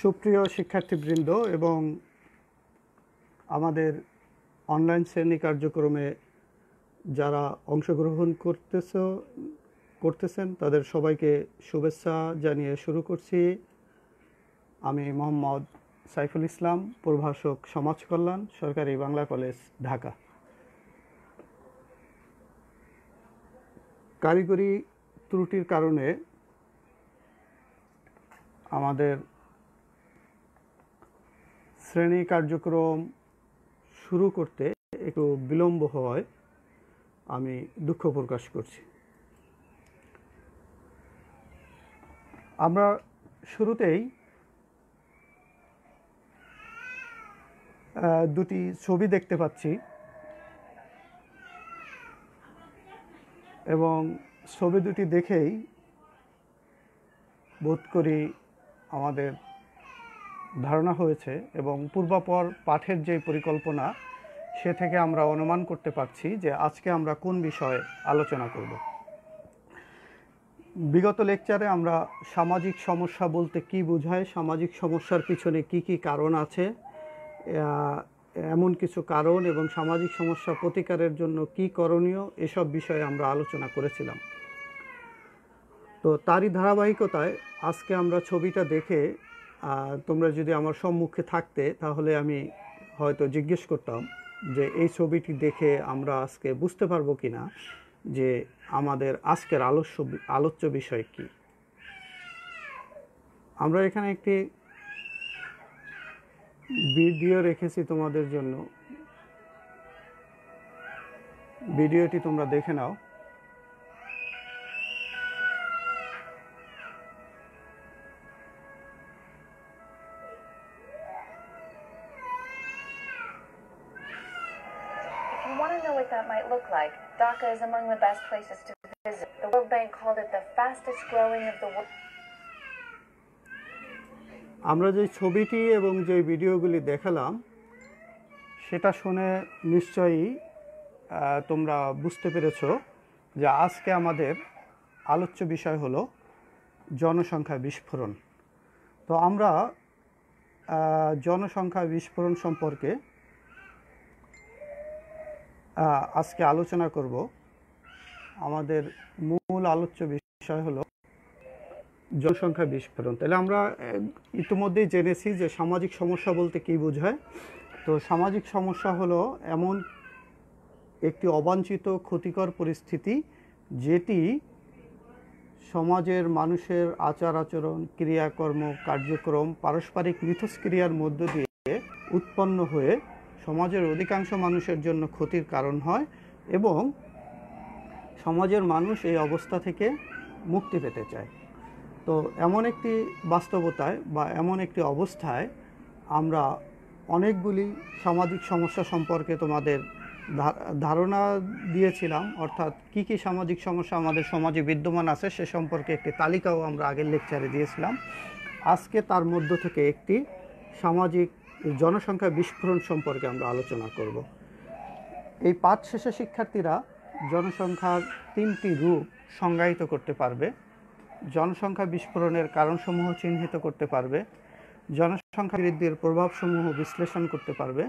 সুপ্রিয় শিক্ষার্থীবৃন্দ এবং আমাদের অনলাইন শ্রেণী কার্যক্রমে যারা অংশগ্রহণ করতেছেন তাদের সবাইকে শুভেচ্ছা জানিয়ে শুরু করছি। আমি মোহাম্মদ সাইফুল ইসলাম, প্রভাষক সমাজ কল্যাণ, সরকারি বাংলা কলেজ, ঢাকা। কারিগরি ত্রুটির কারণে আমাদের শ্রেণী কার্যক্রম শুরু করতে একটু বিলম্ব হওয়ায় আমি দুঃখ প্রকাশ করছি। আমরা শুরুতেই দুটি ছবি দেখতে পাচ্ছি এবং ছবি দুটি দেখেই বোধ করি আমাদের ধারণা হয়েছে এবং পূর্বাপর পাঠের যে পরিকল্পনা সে থেকে আমরা অনুমান করতে পারছি যে আজকে আমরা কোন বিষয়ে আলোচনা করব। বিগত লেকচারে আমরা সামাজিক সমস্যা বলতে কি বোঝায়, সামাজিক সমস্যার পিছনে কি কি কারণ আছে, এমন কিছু কারণ এবং সামাজিক সমস্যা প্রতিকারের জন্য কি করণীয়, এসব বিষয়ে আমরা আলোচনা করেছিলাম। তো তারই ধারাবাহিকতায় আজকে আমরা ছবিটা দেখে তোমরা যদি আমার সম্মুখে থাকতে তাহলে আমি হয়তো জিজ্ঞেস করতাম যে এই ছবিটি দেখে আমরা আজকে বুঝতে পারবো কিনা যে আমাদের আজকের আলোচ্য বিষয় কি। আমরা এখানে একটি ভিডিও রেখেছি তোমাদের জন্য, ভিডিওটি তোমরা দেখে নাও। Dhaka is among the best places to visit. The World Bank called it the fastest growing of the world. আমরা যে ছবিটি এবং যে ভিডিওগুলি দেখালাম সেটা শুনে নিশ্চয়ই তোমরা বুঝতে পেরেছো যে আজকে আমাদের আলোচ্য বিষয় হলো জনসংখ্যা বিস্ফোরণ। তো আমরা জনসংখ্যা বিস্ফোরণ সম্পর্কে আজকে আলোচনা করব। আমাদের মূল আলোচ্য বিষয় হলো জনসংখ্যা বিস্ফোরণ। তাহলে আমরা ইতিমধ্যেই জেনেছি যে সামাজিক সমস্যা বলতে কী বোঝায়। তো সামাজিক সমস্যা হলো এমন একটি অবাঞ্ছিত ক্ষতিকর পরিস্থিতি যেটি সমাজের মানুষের আচার আচরণ, ক্রিয়াকর্ম, কার্যক্রম, পারস্পরিক মিথস্ক্রিয়ার মধ্য দিয়ে উৎপন্ন হয়ে সমাজের অধিকাংশ মানুষের জন্য ক্ষতির কারণ হয় এবং সমাজের মানুষ এই অবস্থা থেকে মুক্তি পেতে চায়। তো এমন একটি বাস্তবতায় বা এমন একটি অবস্থায় আমরা অনেকগুলি সামাজিক সমস্যা সম্পর্কে তোমাদের ধারণা দিয়েছিলাম, অর্থাৎ কি কি সামাজিক সমস্যা আমাদের সমাজে বিদ্যমান আছে সে সম্পর্কে একটি তালিকাও আমরা আগের লেকচারে দিয়েছিলাম। আজকে তার মধ্য থেকে একটি সামাজিক জনসংখ্যা বিস্ফোরণ সম্পর্কে আমরা আলোচনা করব। এই পাঠ শেষে শিক্ষার্থীরা জনসংখ্যার তিনটি রূপ সংজ্ঞায়িত করতে পারবে, জনসংখ্যা বিস্ফোরণের কারণসমূহ চিহ্নিত করতে পারবে, জনসংখ্যা বৃদ্ধির প্রভাবসমূহ বিশ্লেষণ করতে পারবে,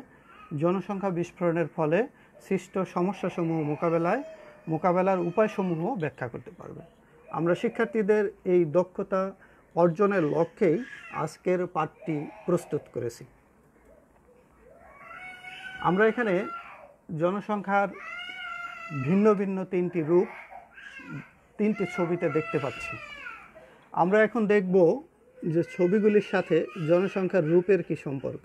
জনসংখ্যা বিস্ফোরণের ফলে সৃষ্ট সমস্যাসমূহ মোকাবেলার উপায়সমূহ ব্যাখ্যা করতে পারবে। আমরা শিক্ষার্থীদের এই দক্ষতা অর্জনের লক্ষ্যেই আজকের পাঠটি প্রস্তুত করেছি। আমরা এখানে জনসংখ্যার ভিন্ন ভিন্ন তিনটি রূপ তিনটি ছবিতে দেখতে পাচ্ছি। আমরা এখন দেখব যে ছবিগুলির সাথে জনসংখ্যার রূপের কি সম্পর্ক।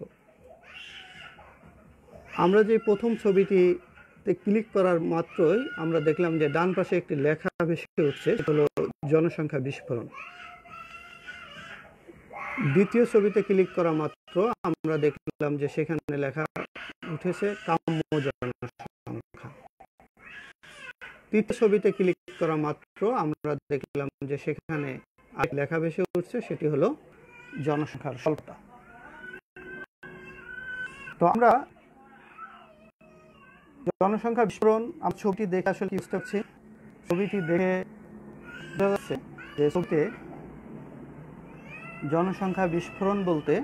আমরা যে প্রথম ছবিটিতে ক্লিক করার মাত্রই আমরা দেখলাম যে ডান পাশে একটি লেখা ভেসে উঠছে, সেটা হলো জনসংখ্যা বিস্ফোরণ। দ্বিতীয় ছবিতে ক্লিক করা মাত্র আমরা দেখলাম যে সেখানে লেখা উঠেছে কাম্য জনসংখ্যা। তৃতীয় ছবিতে ক্লিক করা মাত্র আমরা দেখলাম যে সেখানে লেখা ভেসে উঠছে, সেটি হলো জনসংখ্যার স্বল্পতা। তো আমরা জনসংখ্যা বিস্ফোরণ ছবিটি দেখে আসলে কি বুঝতে পারছি, ছবিটি দেখে বোঝা যাচ্ছে যে ছবিতে জনসংখ্যা বিস্ফোরণ বলতে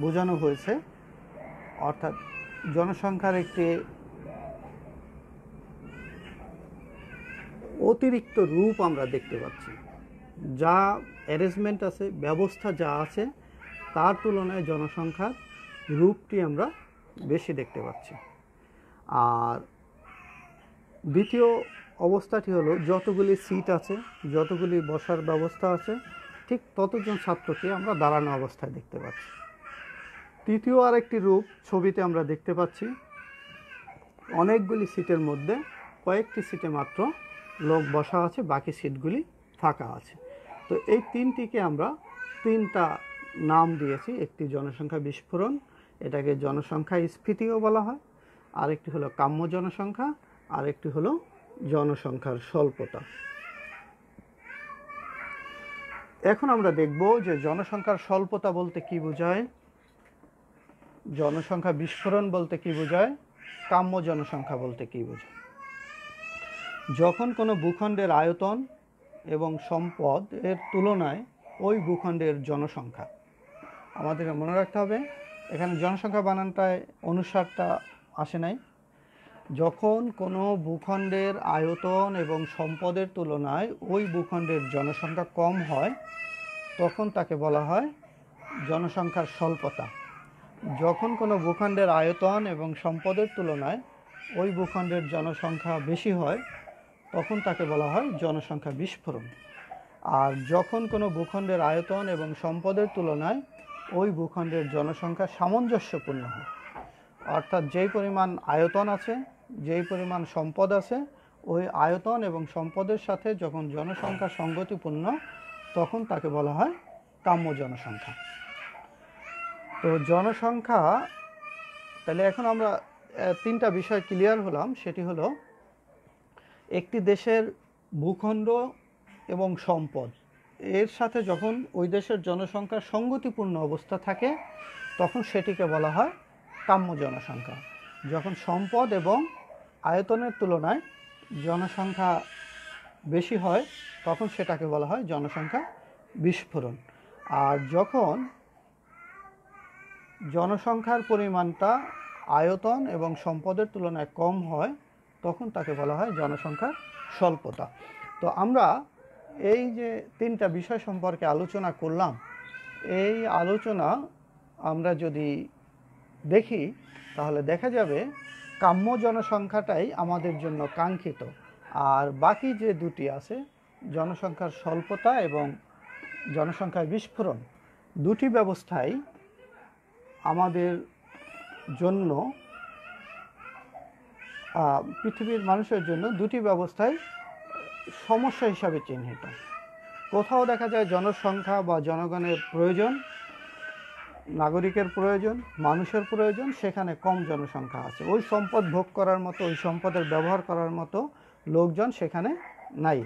বোঝানো হয়েছে অর্থাৎ জনসংখ্যার একটি অতিরিক্ত রূপ আমরা দেখতে পাচ্ছি, যা অ্যারেঞ্জমেন্ট আছে, ব্যবস্থা যা আছে তার তুলনায় জনসংখ্যার রূপটি আমরা বেশি দেখতে পাচ্ছি। আর দ্বিতীয় অবস্থাটি হলো যতগুলি সিট আছে, যতগুলি বসার ব্যবস্থা আছে, ঠিক ততজন ছাত্রকে আমরা দাঁড়ানো অবস্থায় দেখতে পাচ্ছি। তৃতীয় আরেকটি রূপ ছবিতে আমরা দেখতে পাচ্ছি, অনেকগুলি সিটের মধ্যে কয়েকটি সিটে মাত্র লোক বসা আছে, বাকি সিটগুলি ফাঁকা আছে। তো এই তিনটিকে আমরা তিনটা নাম দিয়েছি। একটি জনসংখ্যা বিস্ফোরণ, এটাকে জনসংখ্যা স্ফীতিও বলা হয়, আরেকটি হলো কাম্য জনসংখ্যা, আরেকটি হলো জনসংখ্যার স্বল্পতা। এখন আমরা দেখব যে জনসংখ্যার স্বল্পতা বলতে কি বোঝায়, জনসংখ্যা বিস্ফোরণ বলতে কি বোঝায়, কাম্য জনসংখ্যা বলতে কি বোঝায়। যখন কোনো ভূখণ্ডের আয়তন এবং সম্পদ এর তুলনায় ওই ভূখণ্ডের জনসংখ্যা, আমাদেরকে মনে রাখতে হবে এখানে জনসংখ্যা বানানটায় অনুসারটা আসে নাই। যখন কোনো ভূখণ্ডের আয়তন এবং সম্পদের তুলনায় ওই ভূখণ্ডের জনসংখ্যা কম হয় তখন তাকে বলা হয় জনসংখ্যার স্বল্পতা। যখন কোনো ভূখণ্ডের আয়তন এবং সম্পদের তুলনায় ওই ভূখণ্ডের জনসংখ্যা বেশি হয় তখন তাকে বলা হয় জনসংখ্যা বিস্ফোরণ। আর যখন কোনো ভূখণ্ডের আয়তন এবং সম্পদের তুলনায় ওই ভূখণ্ডের জনসংখ্যা সামঞ্জস্যপূর্ণ হয়, অর্থাৎ যেই পরিমাণ আয়তন আছে, যেই পরিমাণ সম্পদ আছে, ওই আয়তন এবং সম্পদের সাথে যখন জনসংখ্যা সঙ্গতিপূর্ণ তখন তাকে বলা হয় কাম্য জনসংখ্যা। তো জনসংখ্যা, তাহলে এখন আমরা তিনটা বিষয় ক্লিয়ার হলাম। সেটি হলো একটি দেশের ভূখণ্ড এবং সম্পদ এর সাথে যখন ওই দেশের জনসংখ্যার সঙ্গতিপূর্ণ অবস্থা থাকে তখন সেটিকে বলা হয় কাম্য জনসংখ্যা। যখন সম্পদ এবং আয়তনের তুলনায় জনসংখ্যা বেশি হয় তখন সেটাকে বলা হয় জনসংখ্যা বিস্ফোরণ। আর যখন জনসংখ্যার পরিমাণটা আয়তন এবং সম্পদের তুলনায় কম হয় তখন তাকে বলা হয় জনসংখ্যার স্বল্পতা। তো আমরা এই যে তিনটা বিষয় সম্পর্কে আলোচনা করলাম, এই আলোচনা আমরা যদি দেখি তাহলে দেখা যাবে কাম্য জনসংখ্যাটাই আমাদের জন্য কাঙ্ক্ষিত, আর বাকি যে দুটি আছে জনসংখ্যার স্বল্পতা এবং জনসংখ্যার বিস্ফোরণ, দুটি ব্যবস্থাই আমাদের জন্য, পৃথিবীর মানুষের জন্য দুটি ব্যবস্থাই সমস্যা হিসাবে চিহ্নিত। কোথাও দেখা যায় জনসংখ্যা বা জনগণের প্রয়োজন, নাগরিকের প্রয়োজন, মানুষের প্রয়োজন, সেখানে কম জনসংখ্যা আছে, ওই সম্পদ ভোগ করার মতো, ওই সম্পদের ব্যবহার করার মতো লোকজন সেখানে নাই।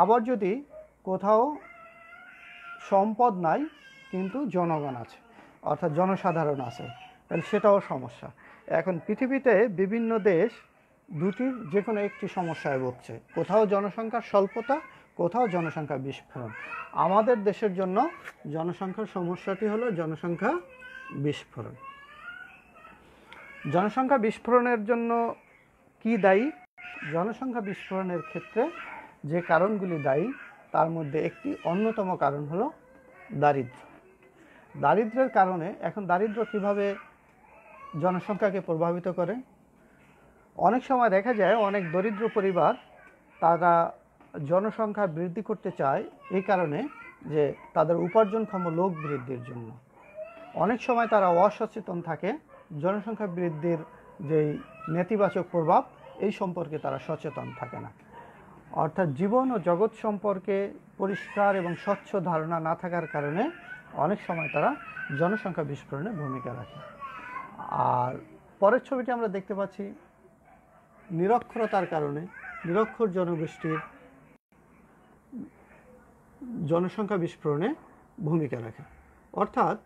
আবার যদি কোথাও সম্পদ নাই কিন্তু জনগণ আছে, অর্থাৎ জনসাধারণ আছে, তাহলে সেটাও সমস্যা। এখন পৃথিবীতে বিভিন্ন দেশ দুটির যে কোনো একটি সমস্যায় ভুগছে, কোথাও জনসংখ্যার স্বল্পতা, কোথাও জনসংখ্যা বিস্ফোরণ। আমাদের দেশের জন্য জনসংখ্যার সমস্যাটি হলো জনসংখ্যা বিস্ফোরণ। জনসংখ্যা বিস্ফোরণের জন্য কি দায়ী? জনসংখ্যা বিস্ফোরণের ক্ষেত্রে যে কারণগুলি দায়ী তার মধ্যে একটি অন্যতম কারণ হলো দারিদ্র্য। দারিদ্র্যের কারণে, এখন দারিদ্র্য কিভাবে জনসংখ্যাকে প্রভাবিত করে? অনেক সময় দেখা যায় অনেক দরিদ্র পরিবার তারা জনসংখ্যা বৃদ্ধি করতে চায় এই কারণে যে তাদের উপার্জনক্ষম লোক বৃদ্ধির জন্য। অনেক সময় তারা অসচেতন থাকে, জনসংখ্যা বৃদ্ধির যেই নেতিবাচক প্রভাব এই সম্পর্কে তারা সচেতন থাকে না। অর্থাৎ জীবন ও জগৎ সম্পর্কে পরিষ্কার এবং স্বচ্ছ ধারণা না থাকার কারণে অনেক সময় তারা জনসংখ্যা বিস্ফোরণে ভূমিকা রাখে। আর পরের ছবিটি আমরা দেখতে পাচ্ছি নিরক্ষরতার কারণে নিরক্ষর জনগোষ্ঠীর জনসংখ্যা বিস্ফোরণে ভূমিকা রাখে। অর্থাৎ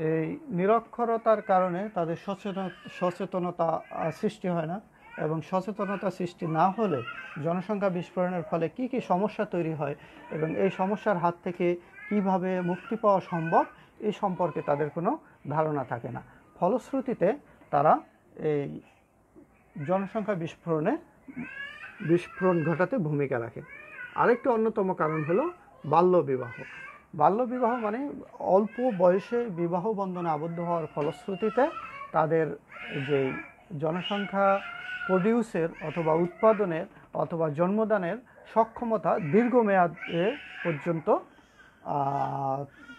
এই নিরক্ষরতার কারণে তাদের সচেতনতা সৃষ্টি হয় না, এবং সচেতনতা সৃষ্টি না হলে জনসংখ্যা বিস্ফোরণের ফলে কি কি সমস্যা তৈরি হয় এবং এই সমস্যার হাত থেকে কিভাবে মুক্তি পাওয়া সম্ভব এই সম্পর্কে তাদের কোনো ধারণা থাকে না। ফলশ্রুতিতে তারা এই জনসংখ্যা বিস্ফোরণ ঘটাতে ভূমিকা রাখে। আরেকটি অন্যতম কারণ হলো বাল্যবিবাহ। বাল্যবিবাহ মানে অল্প বয়সে বিবাহ বন্ধনে আবদ্ধ হওয়ার ফলশ্রুতিতে তাদের যে জনসংখ্যা প্রডিউসের অথবা উৎপাদনের অথবা জন্মদানের সক্ষমতা দীর্ঘমেয়াদে পর্যন্ত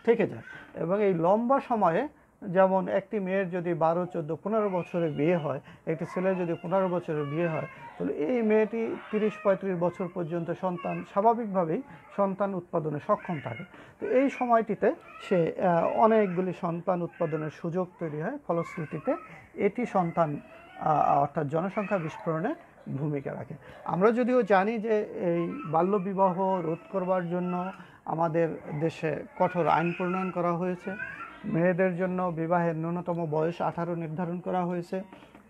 থেকে যায়। এবং এই লম্বা সময়ে, যেমন একটি মেয়ের যদি 12, 14, 15 বছরে বিয়ে হয়, একটি ছেলের যদি 15 বছরে বিয়ে হয়, তাহলে এই মেয়েটি 30-35 বছর পর্যন্ত স্বাভাবিকভাবেই সন্তান উৎপাদনে সক্ষম থাকে। তো এই সময়টিতে সে অনেকগুলি সন্তান উৎপাদনের সুযোগ তৈরি হয়। ফলশ্রুতিতে এটি অর্থাৎ জনসংখ্যা বিস্ফোরণে ভূমিকা রাখে। আমরা যদিও জানি যে এই বাল্যবিবাহ রোধ করবার জন্য আমাদের দেশে কঠোর আইন প্রণয়ন করা হয়েছে। মেয়েদের জন্য বিবাহের ন্যূনতম বয়স 18 নির্ধারণ করা হয়েছে,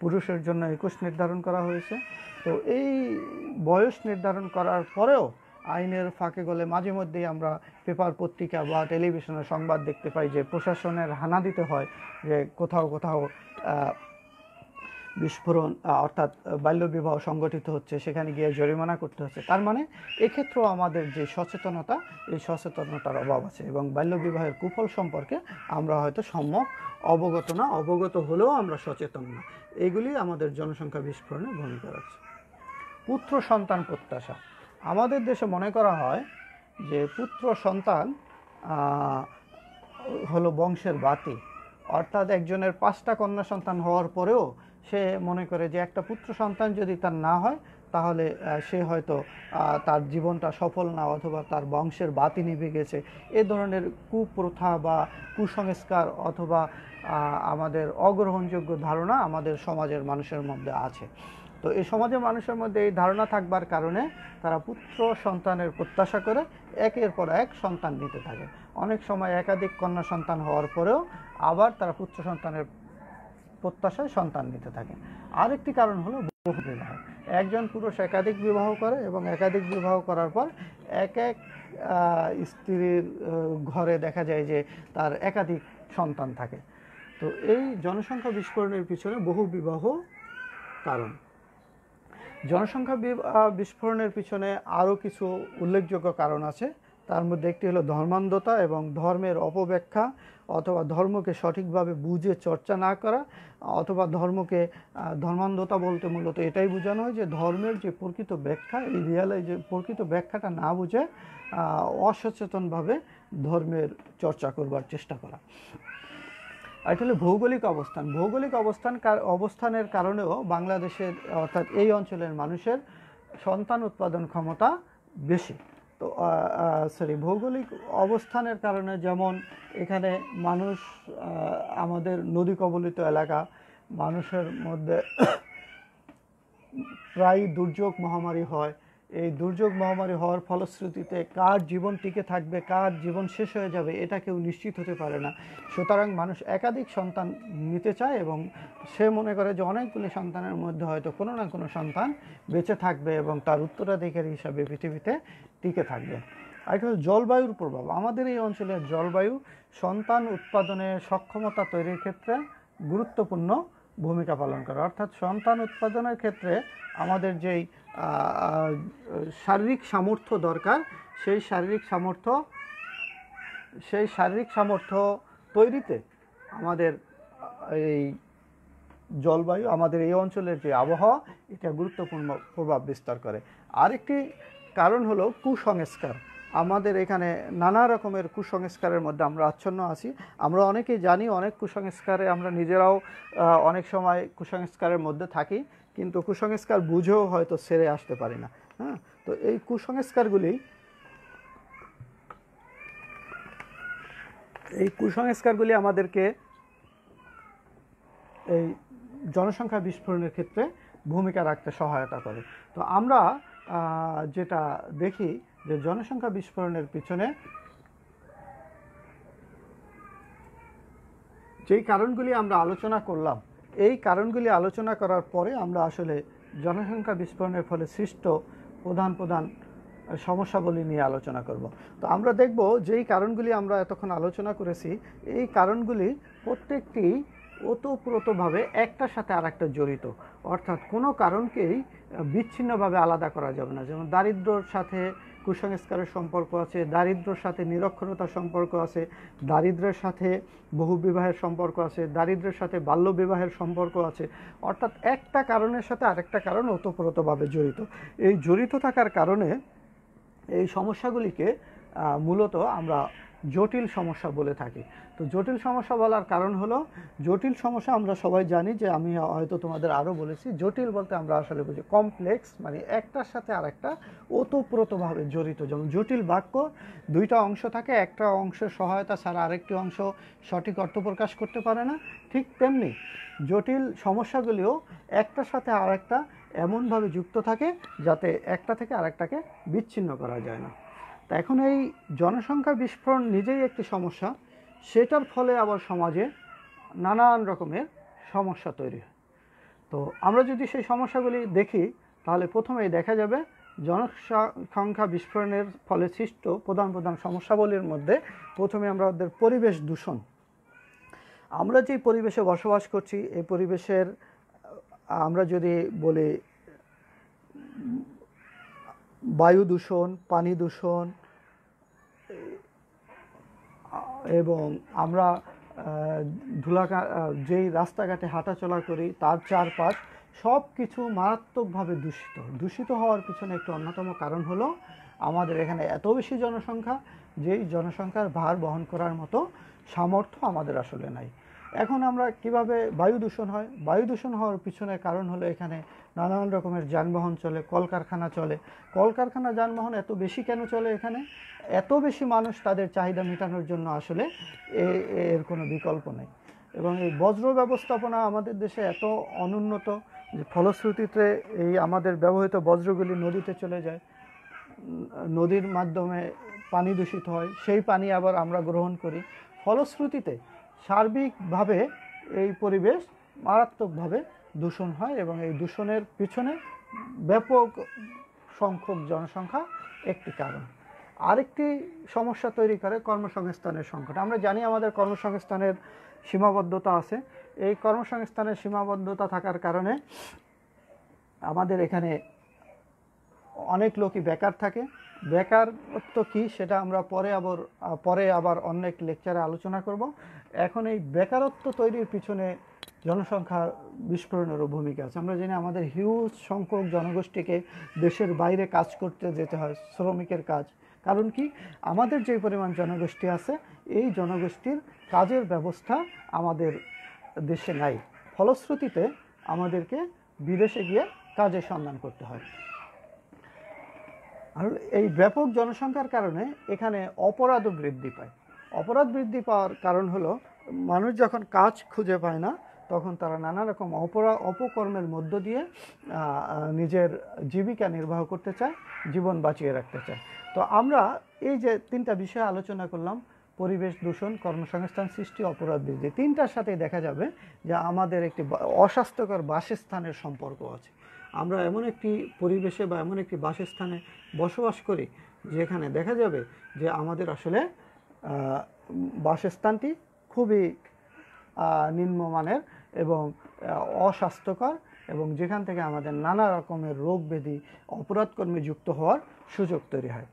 পুরুষের জন্য 21 নির্ধারণ করা হয়েছে। তো এই বয়স নির্ধারণ করার পরেও আইনের ফাঁকে গলে মাঝে মধ্যেই আমরা পেপার, পত্রিকা বা টেলিভিশনে সংবাদ দেখতে পাই যে প্রশাসনের হানা দিতে হয়, যে কোথাও কোথাও বিস্ফোরণ অর্থাৎ বাল্যবিবাহ সংগঠিত হচ্ছে, সেখানে গিয়ে জরিমানা করতে হচ্ছে। তার মানে এক্ষেত্রেও আমাদের যে সচেতনতা, এই সচেতনতার অভাব আছে এবং বাল্যবিবাহের কুফল সম্পর্কে আমরা হয়তো সম্যক অবগত না, অবগত হলেও আমরা সচেতন না। এইগুলি আমাদের জনসংখ্যা বিস্ফোরণে ভূমিকা রাখছে। পুত্র সন্তান প্রত্যাশা। আমাদের দেশে মনে করা হয় যে পুত্র সন্তান হলো বংশের বাতি, অর্থাৎ একজনের 5টা কন্যা সন্তান হওয়ার পরেও সে মনে করে যে একটা পুত্র সন্তান যদি তার না হয় তাহলে সে হয়তো তার জীবনটা সফল না, অথবা তার বংশের বাতি নিভে গেছে। এ ধরনের কুপ্রথা বা কুসংস্কার অথবা আমাদের অগ্রহণযোগ্য ধারণা আমাদের সমাজের মানুষের মধ্যে আছে। তো এই সমাজের মানুষের মধ্যে এই ধারণা থাকবার কারণে তারা পুত্র সন্তানের প্রত্যাশা করে একের পর এক সন্তান নিতে থাকে। অনেক সময় একাধিক কন্যা সন্তান হওয়ার পরেও আবার তারা পুত্র সন্তানের প্রত্যাশায় সন্তান নিতে থাকে। আরেকটি কারণ হলো বহু বিবাহ। একজন পুরুষ একাধিক বিবাহ করে এবং একাধিক বিবাহ করার পর এক স্ত্রীর ঘরে দেখা যায় যে তার একাধিক সন্তান থাকে। তো এই জনসংখ্যা বিস্ফোরণের পিছনে বহু বিবাহ কারণ। জনসংখ্যা বিস্ফোরণের পিছনে আরও কিছু উল্লেখযোগ্য কারণ আছে। তার মধ্যে একটি হলো ধর্মান্ধতা এবং ধর্মের অপব্যাখ্যা, অথবা ধর্মকে সঠিকভাবে বুঝে চর্চা না করা, অথবা ধর্মান্ধতা বলতে মূলত এটাই বোঝানো হয় যে ধর্মের যে প্রকৃত ব্যাখ্যা, এই যে প্রকৃত ব্যাখ্যাটা না বুঝে অসচেতনভাবে ধর্মের চর্চা করবার চেষ্টা করা। আর এটা হলো ভৌগোলিক অবস্থান। ভৌগোলিক অবস্থানের কারণেও বাংলাদেশের অর্থাৎ এই অঞ্চলের মানুষের সন্তান উৎপাদন ক্ষমতা বেশি। তো ভৌগোলিক অবস্থানের কারণে, যেমন এখানে আমাদের নদী কবলিত এলাকা, মানুষের মধ্যে প্রায় দুর্যোগ মহামারী হয়। এই দুর্যোগ মহামারী হওয়ার ফলশ্রুতিতে কার জীবন টিকে থাকবে, কার জীবন শেষ হয়ে যাবে, এটা কেউ নিশ্চিত হতে পারে না। সুতরাং মানুষ একাধিক সন্তান নিতে চায় এবং সে মনে করে যে অনেকগুলি সন্তানের মধ্যে হয়তো কোনো না কোনো সন্তান বেঁচে থাকবে এবং তার উত্তরাধিকারী হিসাবে পৃথিবীতে টিকে থাকবে। আর এটা হলো জলবায়ুর প্রভাব। আমাদের এই অঞ্চলের জলবায়ু সন্তান উৎপাদনের সক্ষমতা তৈরির ক্ষেত্রে গুরুত্বপূর্ণ ভূমিকা পালন করে। অর্থাৎ সন্তান উৎপাদনের ক্ষেত্রে আমাদের যেই শারীরিক সামর্থ্য দরকার, সেই শারীরিক সামর্থ্য তৈরিতে আমাদের এই জলবায়ু, আমাদের এই অঞ্চলের যে আবহাওয়া, এটা গুরুত্বপূর্ণ প্রভাব বিস্তার করে। আরেকটি কারণ হলো কুসংস্কার। আমাদের এখানে নানা রকমের কুসংস্কারের মধ্যে আমরা আচ্ছন্ন আছি। আমরা অনেকেই জানি, অনেক কুসংস্কারে আমরা নিজেরাও অনেক সময় কুসংস্কারের মধ্যে থাকি, কিন্তু কুসংস্কার বুঝেও হয়তো ছেড়ে আসতে পারি না। হ্যাঁ, তো এই কুসংস্কারগুলি আমাদেরকে এই জনসংখ্যা বিস্ফোরণের ক্ষেত্রে ভূমিকা রাখতে সহায়তা করে। তো আমরা যেটা দেখি যে জনসংখ্যা বিস্ফোরণের পিছনে যেই কারণগুলি আমরা আলোচনা করলাম, এই কারণগুলি আলোচনা করার পরে আমরা আসলে জনসংখ্যা বিস্ফোরণের ফলে সৃষ্ট প্রধান সমস্যাবলী নিয়ে আলোচনা করব। তো আমরা দেখব যেই কারণগুলি আমরা এতক্ষণ আলোচনা করেছি, এই কারণগুলি প্রত্যেকটি ওতপ্রোতভাবে একটার সাথে আরেকটা জড়িত, অর্থাৎ কোনো কারণকেই বিচ্ছিন্নভাবে আলাদা করা যাবে না। যেমন দারিদ্র্যর সাথে কুসংস্কারের সম্পর্ক আছে, দারিদ্র্যর সাথে নিরক্ষরতার সম্পর্ক আছে, দারিদ্র্যের সাথে বহুবিবাহের সম্পর্ক আছে, দারিদ্র্যের সাথে বাল্যবিবাহের সম্পর্ক আছে। অর্থাৎ একটা কারণের সাথে আরেকটা কারণ ওতপ্রোতভাবে জড়িত। এই জড়িত থাকার কারণে এই সমস্যাগুলিকে মূলত আমরা জটিল সমস্যা বলে থাকি। তো জটিল সমস্যা বলার কারণ হলো, জটিল সমস্যা আমরা সবাই জানি, যে আমি হয়তো তোমাদের আরও বলেছি, জটিল বলতে আমরা আসলে বুঝি কমপ্লেক্স, মানে একটার সাথে আরেকটা ওতপ্রোতভাবে জড়িত। যেমন জটিল বাক্য দুইটা অংশ থাকে, একটা অংশের সহায়তা ছাড়া আরেকটি অংশ সঠিক অর্থ প্রকাশ করতে পারে না, ঠিক তেমনি জটিল সমস্যাগুলিও একটার সাথে আরেকটা এমনভাবে যুক্ত থাকে যাতে একটা থেকে আরেকটাকে বিচ্ছিন্ন করা যায় না। তা এখন এই জনসংখ্যা বিস্ফোরণ নিজেই একটি সমস্যা, সেটার ফলে আবার সমাজে নানান রকমের সমস্যা তৈরি হয়। তো আমরা যদি সেই সমস্যাগুলি দেখি, তাহলে প্রথমেই দেখা যাবে জনসংখ্যা বিস্ফোরণের ফলে সৃষ্ট প্রধান প্রধান সমস্যাবলীর মধ্যে প্রথমে আমরা ওদের পরিবেশ দূষণ। আমরা যে পরিবেশে বসবাস করছি, এই পরিবেশের আমরা যদি বলি বায়ু দূষণ, পানি দূষণ, এবং আমরা যেই রাস্তাঘাটে হাঁটাচলা করি তার চারপাশ সব কিছু মারাত্মকভাবে দূষিত হওয়ার পিছনে একটি অন্যতম কারণ হলো আমাদের এখানে এত বেশি জনসংখ্যা, যেই জনসংখ্যার ভার বহন করার মতো সামর্থ্য আমাদের আসলে নাই। এখন আমরা কিভাবে বায়ু দূষণ হয়? বায়ু দূষণ হওয়ার পিছনে কারণ হলো এখানে নানান রকমের যানবাহন চলে, কলকারখানা চলে। কলকারখানা যানবাহন এত বেশি কেন চলে? এখানে এত বেশি মানুষ, তাদের চাহিদা মেটানোর জন্য আসলে এর কোনো বিকল্প নেই। এবং এই বজ্র ব্যবস্থাপনা আমাদের দেশে এত অনুন্নত যে ফলশ্রুতিতে এই আমাদের ব্যবহৃত বজ্রগুলি নদীতে চলে যায়, নদীর মাধ্যমে পানি দূষিত হয়, সেই পানি আবার আমরা গ্রহণ করি। ফলশ্রুতিতে সার্বিকভাবে এই পরিবেশ মারাত্মকভাবে দূষণ হয়, এবং এই দূষণের পিছনে ব্যাপক সংখ্যক জনসংখ্যা একটি কারণ। আরেকটি সমস্যা তৈরি করে কর্মসংস্থানের সংকট। আমরা জানি আমাদের কর্মসংস্থানের সীমাবদ্ধতা আছে। এই কর্মসংস্থানের সীমাবদ্ধতা থাকার কারণে আমাদের এখানে অনেক লোকই বেকার থাকে। বেকারত্ব কি সেটা আমরা পরে আবার অনেক লেকচারে আলোচনা করব। এখন এই বেকারত্ব তৈরির পিছনে জনসংখ্যা বিস্ফোরণেরও ভূমিকা আছে। আমরা জানি আমাদের হিউজ সংখ্যক জনগোষ্ঠীকে দেশের বাইরে কাজ করতে যেতে হয়, শ্রমিকের কাজ। কারণ কি? আমাদের যে পরিমাণ জনগোষ্ঠী আছে, এই জনগোষ্ঠীর কাজের ব্যবস্থা আমাদের দেশে নাই। ফলশ্রুতিতে আমাদেরকে বিদেশে গিয়ে কাজের সন্ধান করতে হয়। আর এই ব্যাপক জনসংখ্যার কারণে এখানে অপরাধও বৃদ্ধি পায়। অপরাধ বৃদ্ধি পাওয়ার কারণ হলো, মানুষ যখন কাজ খুঁজে পায় না, তখন তারা নানা রকম অপকর্মের মধ্য দিয়ে নিজের জীবিকা নির্বাহ করতে চায়, জীবন বাঁচিয়ে রাখতে চায়। তো আমরা এই যে তিনটা বিষয় আলোচনা করলাম, পরিবেশ দূষণ, কর্মসংস্থান সৃষ্টি, অপরাধ বৃদ্ধি, তিনটার সাথেই দেখা যাবে যে আমাদের একটি অস্বাস্থ্যকর বাসস্থানের সম্পর্ক আছে। আমরা এমন একটি পরিবেশে বা এমন একটি বাসস্থানে বসবাস করি যেখানে দেখা যাবে যে আমাদের আসলে বাসস্থানটি খুবই নিম্নমানের এবং অস্বাস্থ্যকর, এবং যেখান থেকে আমাদের নানা রকমের রোগ ব্যাধি, অপরাধকর্মে যুক্ত হওয়ার সুযোগ তৈরি হয়।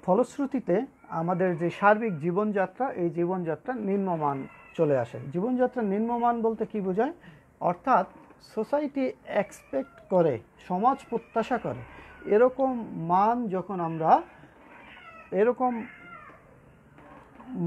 ফলশ্রুতিতে আমাদের যে সার্বিক জীবনযাত্রা, এই জীবনযাত্রা নিম্নমান চলে আসে। জীবনযাত্রা নিম্নমান বলতে কি বোঝায়? অর্থাৎ সোসাইটি এক্সপেক্ট করে, সমাজ প্রত্যাশা করে এরকম মান যখন আমরা, এরকম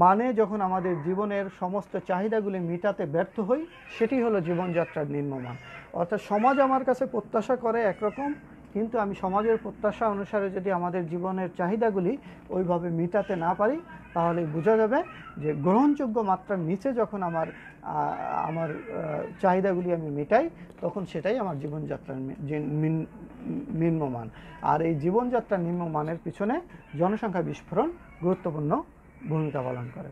মানে যখন আমাদের জীবনের সমস্ত চাহিদাগুলি মেটাতে ব্যর্থ হই, সেটি হলো জীবনযাত্রার নিম্নমান। অর্থাৎ সমাজ আমার কাছে প্রত্যাশা করে একরকম, কিন্তু আমি সমাজের প্রত্যাশা অনুসারে যদি আমাদের জীবনের চাহিদাগুলি ওইভাবে মেটাতে না পারি, তাহলে বোঝা যাবে যে গ্রহণযোগ্য মাত্রার নিচে যখন আমার চাহিদাগুলি আমি মেটাই, তখন সেটাই আমার জীবনযাত্রার নিম্নমান। আর এই জীবনযাত্রার নিম্নমানের পিছনে জনসংখ্যা বিস্ফোরণ গুরুত্বপূর্ণ ভূমিকা পালন করে।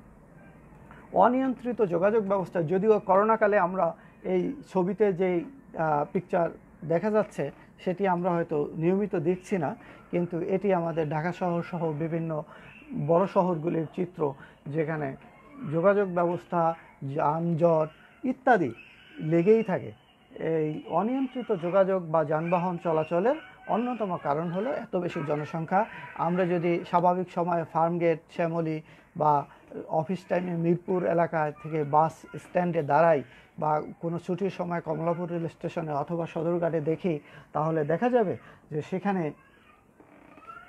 অনিয়ন্ত্রিত যোগাযোগ ব্যবস্থা, যদিও করোনাকালে আমরা এই ছবিতে যেই পিকচার দেখা যাচ্ছে সেটি আমরা হয়তো নিয়মিত দেখছি না, কিন্তু এটি আমাদের ঢাকা শহর সহ বিভিন্ন বড় শহরগুলির চিত্র, যেখানে যোগাযোগ ব্যবস্থা, যানজট ইত্যাদি লেগেই থাকে। এই অনিয়ন্ত্রিত যোগাযোগ বা যানবাহন চলাচলের অন্যতম কারণ হলো এত বেশি জনসংখ্যা। আমরা যদি স্বাভাবিক সময়ে ফার্মগেট, শ্যামলী বা অফিস টাইমে মিরপুর এলাকায় থেকে বাস স্ট্যান্ডে দাঁড়াই বা কোনো ছুটির সময় কমলাপুর রেল স্টেশনে অথবা সদরঘাটে দেখি, তাহলে দেখা যাবে যে সেখানে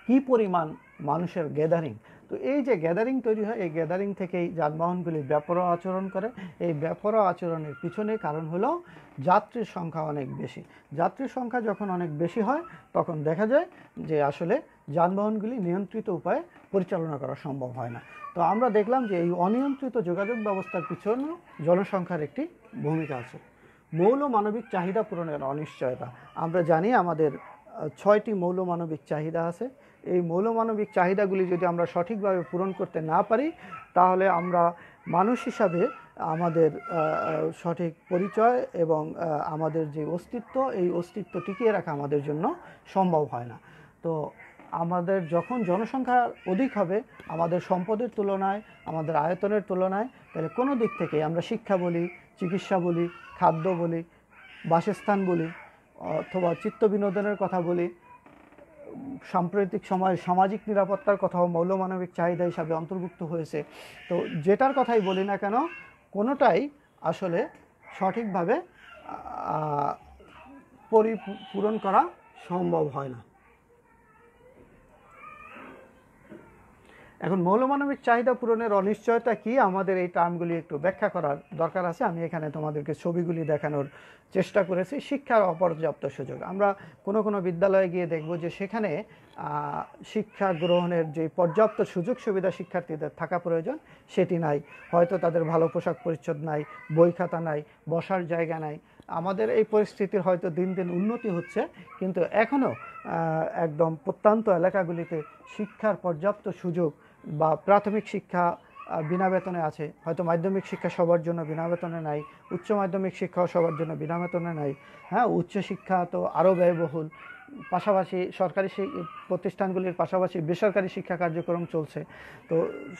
কি পরিমাণ মানুষের গ্যাদারিং। তো এই যে গ্যাদারিং তৈরি হয়, এই গ্যাদারিং থেকেই যানবাহনগুলি বেপরোয়া আচরণ করে। এই বেপরোয়া আচরণের পিছনে কারণ হলো যাত্রীর সংখ্যা অনেক বেশি। যাত্রীর সংখ্যা যখন অনেক বেশি হয়, তখন দেখা যায় যে আসলে যানবাহনগুলি নিয়ন্ত্রিত উপায়ে পরিচালনা করা সম্ভব হয় না। তো আমরা দেখলাম যে এই অনিয়ন্ত্রিত যোগাযোগ ব্যবস্থার পিছনেও জনসংখ্যার একটি ভূমিকা আছে। মৌল মানবিক চাহিদা পূরণের অনিশ্চয়তা। আমরা জানি আমাদের 6টি মৌল মানবিক চাহিদা আছে। এই মৌলমানবিক চাহিদাগুলি যদি আমরা সঠিকভাবে পূরণ করতে না পারি, তাহলে আমরা মানুষ হিসাবে আমাদের সঠিক পরিচয় এবং আমাদের যে অস্তিত্ব, এই অস্তিত্ব টিকিয়ে রাখা আমাদের জন্য সম্ভব হয় না। তো আমাদের যখন জনসংখ্যা অধিক হবে, আমাদের সম্পদের তুলনায়, আমাদের আয়তনের তুলনায়, তাহলে কোনো দিক থেকে আমরা শিক্ষা বলি, চিকিৎসা বলি, খাদ্য বলি, বাসস্থান বলি, অথবা চিত্ত বিনোদনের কথা বলি, সাম্প্রতিক সময়ে সামাজিক নিরাপত্তার কথাও মৌলমানবিক চাহিদা হিসাবে অন্তর্ভুক্ত হয়েছে। তো যেটার কথাই বলি না কেন, কোনোটাই আসলে সঠিকভাবে পূরণ করা সম্ভব হয় না। এখন মৌলমানবিক চাহিদা পূরণের অনিশ্চয়তা কি, আমাদের এই টার্মগুলি একটু ব্যাখ্যা করার দরকার আছে। আমি এখানে তোমাদেরকে ছবিগুলি দেখানোর চেষ্টা করেছি। শিক্ষার অপর্যাপ্ত সুযোগ। আমরা কোনো কোনো বিদ্যালয়ে গিয়ে দেখব যে সেখানে শিক্ষা গ্রহণের যে পর্যাপ্ত সুযোগ সুবিধা শিক্ষার্থীদের থাকা প্রয়োজন, সেটি নাই। হয়তো তাদের ভালো পোশাক পরিচ্ছদ নাই, বই খাতা নাই, বসার জায়গা নাই। আমাদের এই পরিস্থিতির হয়তো দিন দিন উন্নতি হচ্ছে, কিন্তু এখনও একদম প্রত্যন্ত এলাকাগুলিতে শিক্ষার পর্যাপ্ত সুযোগ বা প্রাথমিক শিক্ষা বিনা বেতনে আছে। হয়তো মাধ্যমিক শিক্ষা সবার জন্য বিনা বেতনে নাই, উচ্চ মাধ্যমিক শিক্ষাও সবার জন্য বিনা বেতনে নাই। হ্যাঁ, উচ্চশিক্ষা তো আরও ব্যয়বহুল। পাশাপাশি সরকারি প্রতিষ্ঠানগুলির পাশাপাশি বেসরকারি শিক্ষা কার্যক্রম চলছে। তো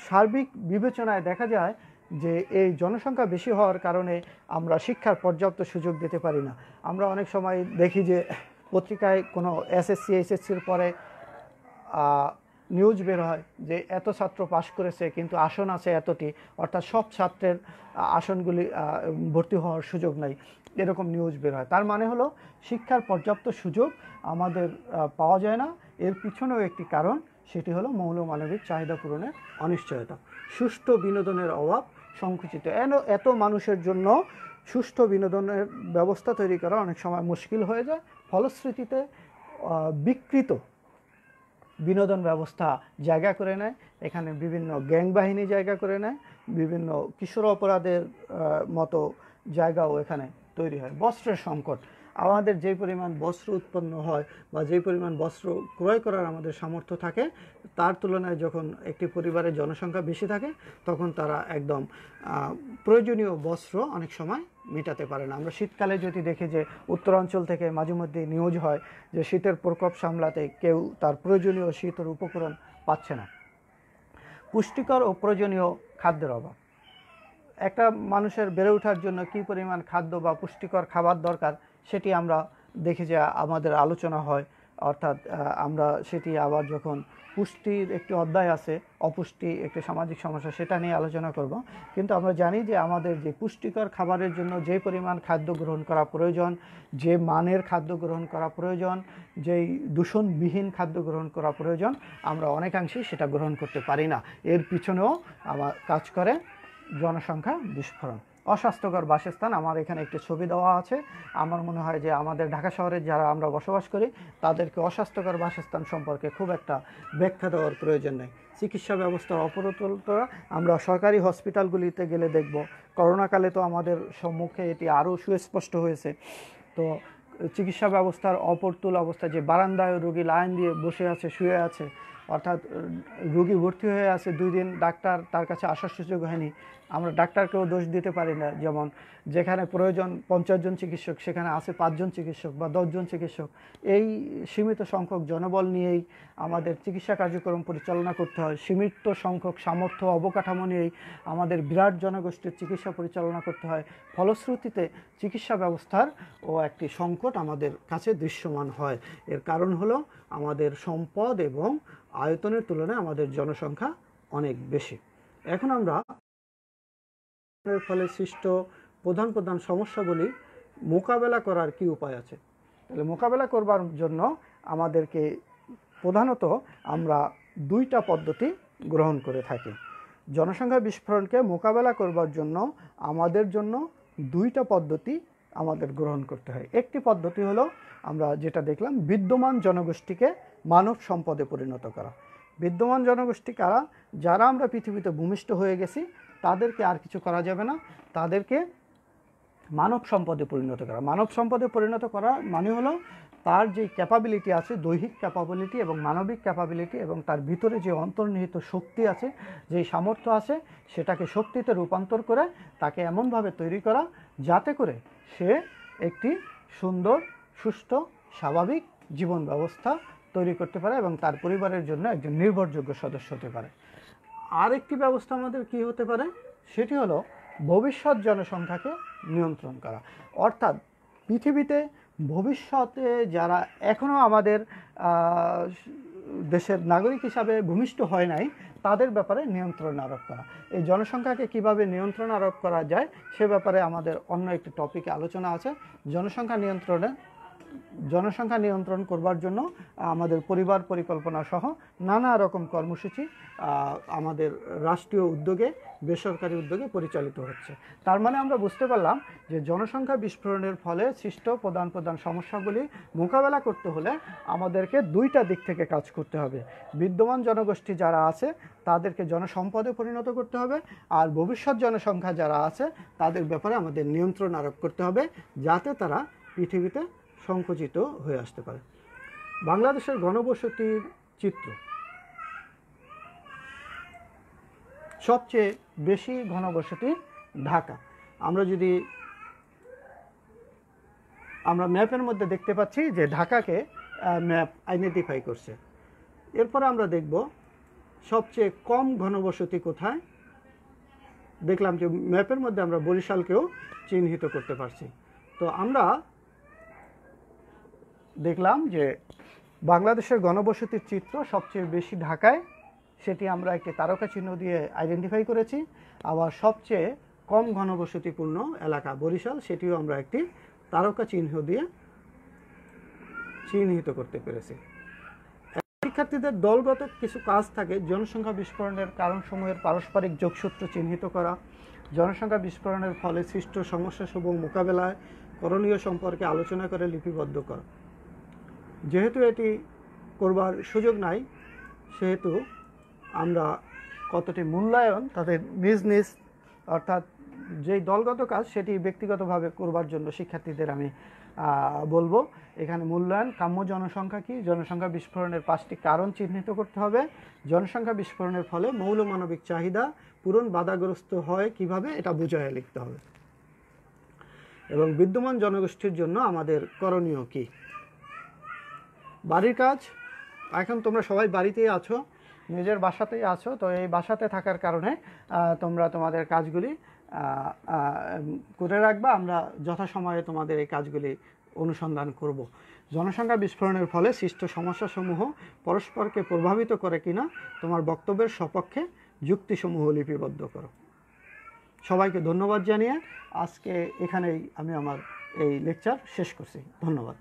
সার্বিক বিবেচনায় দেখা যায় যে এই জনসংখ্যা বেশি হওয়ার কারণে আমরা শিক্ষার পর্যাপ্ত সুযোগ দিতে পারি না। আমরা অনেক সময় দেখি যে পত্রিকায় কোনো এসএসসি এইচএসসির পরে নিউজ বের হয় যে এত ছাত্র পাশ করেছে কিন্তু আসন আছে এতটি, অর্থাৎ সব ছাত্রের আসনগুলি ভর্তি হওয়ার সুযোগ নাই, এরকম নিউজ বের হয়। তার মানে হলো শিক্ষার পর্যাপ্ত সুযোগ আমাদের পাওয়া যায় না। এর পিছনেও একটি কারণ, সেটি হলো মৌলমানবিক চাহিদা পূরণের অনিশ্চয়তা। সুষ্ঠু বিনোদনের অভাব, সংকুচিত। এত মানুষের জন্য সুষ্ঠু বিনোদনের ব্যবস্থা তৈরি করা অনেক সময় মুশকিল হয়ে যায়। ফলশ্রুতিতে বিকৃত বিনোদন ব্যবস্থা জায়গা করে নেয়। এখানে বিভিন্ন গ্যাং বাহিনী জায়গা করে নেয়, বিভিন্ন কিশোর অপরাধের মতো জায়গাও এখানে তৈরি হয়। বস্ত্রের সংকট। আমাদের যে পরিমাণ বস্ত্র উৎপন্ন হয় বা যে পরিমাণ বস্ত্র ক্রয় করার আমাদের সামর্থ্য থাকে, তার তুলনায় যখন একটি পরিবারের জনসংখ্যা বেশি থাকে, তখন তারা একদম প্রয়োজনীয় বস্ত্র অনেক সময় মেটাতে পারে না। আমরা শীতকালে যদি দেখি যে উত্তরাঞ্চল থেকে মাঝে মধ্যে নিউজ হয় যে শীতের প্রকোপ সামলাতে কেউ তার প্রয়োজনীয় শীতের উপকরণ পাচ্ছে না। পুষ্টিকর ও প্রয়োজনীয় খাদ্যের অভাব। একটা মানুষের বেড়ে ওঠার জন্য কী পরিমাণ খাদ্য বা পুষ্টিকর খাবার দরকার, সেটি আমরা দেখি যে আমাদের আলোচনা হয়। অর্থাৎ আমরা সেটি আবার যখন পুষ্টির একটি অধ্যায় আছে, অপুষ্টি একটি সামাজিক সমস্যা, সেটা নিয়ে আলোচনা করব। কিন্তু আমরা জানি যে আমাদের যে পুষ্টিকর খাবারের জন্য যে পরিমাণ খাদ্য গ্রহণ করা প্রয়োজন, যে মানের খাদ্য গ্রহণ করা প্রয়োজন, যেই দূষণবিহীন খাদ্য গ্রহণ করা প্রয়োজন, আমরা অনেকাংশেই সেটা গ্রহণ করতে পারি না। এর পিছনেও আমার কাজ করে জনসংখ্যা বিস্ফোরণ। অস্বাস্থ্যকর বাসস্থান। আমার এখানে একটি ছবি দেওয়া আছে। আমার মনে হয় যে আমাদের ঢাকা শহরে যারা আমরা বসবাস করি, তাদেরকে অস্বাস্থ্যকর বাসস্থান সম্পর্কে খুব একটা ব্যাখ্যা দেওয়ার প্রয়োজন নেই। চিকিৎসা ব্যবস্থার অপরতলতা। আমরা সরকারি হসপিটালগুলিতে গেলে দেখব, করোনাকালে তো আমাদের সম্মুখে এটি আরও সুস্পষ্ট হয়েছে। তো চিকিৎসা ব্যবস্থার অপরতুল অবস্থা, যে বারান্দায় রোগী লাইন দিয়ে বসে আছে, শুয়ে আছে, অর্থাৎ রোগী ভর্তি হয়ে আছে 2 দিন, ডাক্তার তার কাছে আসার সুযোগ হয়নি, আমরা ডাক্তারকেও দোষ দিতে পারি না। যেমন যেখানে প্রয়োজন 50 জন চিকিৎসক সেখানে আছে 5 জন চিকিৎসক বা 10 জন চিকিৎসক। এই সীমিত সংখ্যক জনবল নিয়েই আমাদের চিকিৎসা কার্যক্রম পরিচালনা করতে হয়। সীমিত সংখ্যক সামর্থ্য অবকাঠামো নিয়েই আমাদের বিরাট জনগোষ্ঠীর চিকিৎসা পরিচালনা করতে হয়। ফলশ্রুতিতে চিকিৎসা ব্যবস্থার একটি সংকট আমাদের কাছে দৃশ্যমান হয়। এর কারণ হলো আমাদের সম্পদ এবং আয়তনের তুলনায় আমাদের জনসংখ্যা অনেক বেশি। এখন আমরা এর ফলে সৃষ্ট প্রধান প্রধান সমস্যাগুলি মোকাবেলা করার কি উপায় আছে। তাহলে মোকাবেলা করবার জন্য আমাদেরকে প্রধানত আমরা 2টা পদ্ধতি গ্রহণ করে থাকি। জনসংখ্যা বিস্ফোরণকে মোকাবেলা করবার জন্য আমাদের জন্য 2টা পদ্ধতি আমাদের গ্রহণ করতে হয়। একটি পদ্ধতি হলো আমরা যেটা দেখলাম, বিদ্যমান জনগোষ্ঠীকে মানব সম্পদে পরিণত করা। বিদ্যমান জনগোষ্ঠী কারা? যারা আমরা পৃথিবীতে ভূমিষ্ঠ হয়ে গেছি, তাদেরকে আর কিছু করা যাবে না, তাদেরকে মানব সম্পদে পরিণত করা। মানব সম্পদে পরিণত করা মানে হলো তার যে ক্যাপাবিলিটি আছে, দৈহিক ক্যাপাবিলিটি এবং মানবিক ক্যাপাবিলিটি, এবং তার ভিতরে যে অন্তর্নিহিত শক্তি আছে, যেই সামর্থ্য আছে, সেটাকে শক্তিতে রূপান্তর করে তাকে এমনভাবে তৈরি করা যাতে করে সে একটি সুন্দর, সুষ্ঠু, স্বাভাবিক জীবন ব্যবস্থা তৈরি করতে পারে এবং তার পরিবারের জন্য একজন নির্ভরযোগ্য সদস্য হতে পারে। আরেকটি ব্যবস্থা আমাদের কি হতে পারে, সেটি হলো ভবিষ্যৎ জনসংখ্যাকে নিয়ন্ত্রণ করা। অর্থাৎ পৃথিবীতে ভবিষ্যতে যারা এখনও আমাদের দেশের নাগরিক হিসাবে ভূমিষ্ঠ হয় নাই, তাদের ব্যাপারে নিয়ন্ত্রণ আরোপ করা। এই জনসংখ্যাকে কিভাবে নিয়ন্ত্রণ আরোপ করা যায় সে ব্যাপারে আমাদের অন্য একটি টপিকে আলোচনা আছে। জনসংখ্যা নিয়ন্ত্রণ করবার জন্য আমাদের পরিবার পরিকল্পনা সহ নানা রকম কর্মসূচি আমাদের রাষ্ট্রীয় উদ্যোগে, বেসরকারি উদ্যোগে পরিচালিত হচ্ছে। তার মানে আমরা বুঝতে পারলাম যে জনসংখ্যা বিস্ফোরণের ফলে সৃষ্ট প্রধান প্রধান সমস্যাগুলি মোকাবেলা করতে হলে আমাদেরকে 2টা দিক থেকে কাজ করতে হবে। বিদ্যমান জনগোষ্ঠী যারা আছে তাদেরকে জনসম্পদে পরিণত করতে হবে, আর ভবিষ্যৎ জনসংখ্যা যারা আছে তাদের ব্যাপারে আমাদের নিয়ন্ত্রণ আরোপ করতে হবে যাতে তারা পৃথিবীতে সংকুচিত হয়ে আসতে পারে। বাংলাদেশের ঘনবসতির চিত্র, সবচেয়ে বেশি ঘনবসতি ঢাকা। আমরা ম্যাপের মধ্যে দেখতে পাচ্ছি যে ঢাকাকে ম্যাপ আইডেন্টিফাই করছে। এরপরে আমরা দেখব সবচেয়ে কম ঘনবসতি কোথায়। দেখলাম যে ম্যাপের মধ্যে আমরা বরিশালকেও চিহ্নিত করতে পারছি। তো আমরা দেখলাম যে বাংলাদেশের ঘনবসতির চিত্র সবচেয়ে বেশি ঢাকায়, সেটি আমরা একটি তারকা চিহ্ন দিয়ে আইডেন্টিফাই করেছি। আবার সবচেয়ে কম ঘনবসতিপূর্ণ এলাকা বরিশাল, সেটিও আমরা একটি তারকা চিহ্ন দিয়ে চিহ্নিত করতে পেরেছি। শিক্ষার্থীদের দলগত কিছু কাজ থাকে। জনসংখ্যা বিস্ফোরণের কারণসমূহের পারস্পরিক যোগসূত্র চিহ্নিত করা, জনসংখ্যা বিস্ফোরণের ফলে সৃষ্ট সমস্যাসমূহ মোকাবেলায় করণীয় সম্পর্কে আলোচনা করে লিপিবদ্ধ করা। যেহেতু এটি করবার সুযোগ নাই, সেহেতু আমরা কতটি মূল্যায়ন তাদের নিজ নিজ, অর্থাৎ যেই দলগত কাজ সেটি ব্যক্তিগতভাবে করবার জন্য শিক্ষার্থীদের আমি বলবো। এখানে মূল্যায়ন, কাম্য জনসংখ্যা কি, জনসংখ্যা বিস্ফোরণের 5টি কারণ চিহ্নিত করতে হবে, জনসংখ্যা বিস্ফোরণের ফলে মৌল মানবিক চাহিদা পূরণ বাধাগ্রস্ত হয় কিভাবে, এটা বুঝায় লিখতে হবে, এবং বিদ্যমান জনগোষ্ঠীর জন্য আমাদের করণীয় কি। বাড়ির কাজ, এখন তোমরা সবাই বাড়িতেই আছো, নিজের বাসাতেই আছো, তো এই বাসাতে থাকার কারণে তোমরা তোমাদের কাজগুলি করে রাখবা। আমরা যথাসময়ে তোমাদের এই কাজগুলি অনুসন্ধান করব। জনসংখ্যা বিস্ফোরণের ফলে সৃষ্ট সমস্যাসমূহ পরস্পরকে প্রভাবিত করে কিনা তোমার বক্তব্যের সপক্ষে যুক্তিসমূহ লিপিবদ্ধ করো। সবাইকে ধন্যবাদ জানিয়ে আজকে এখানেই আমি আমার এই লেকচার শেষ করছি। ধন্যবাদ।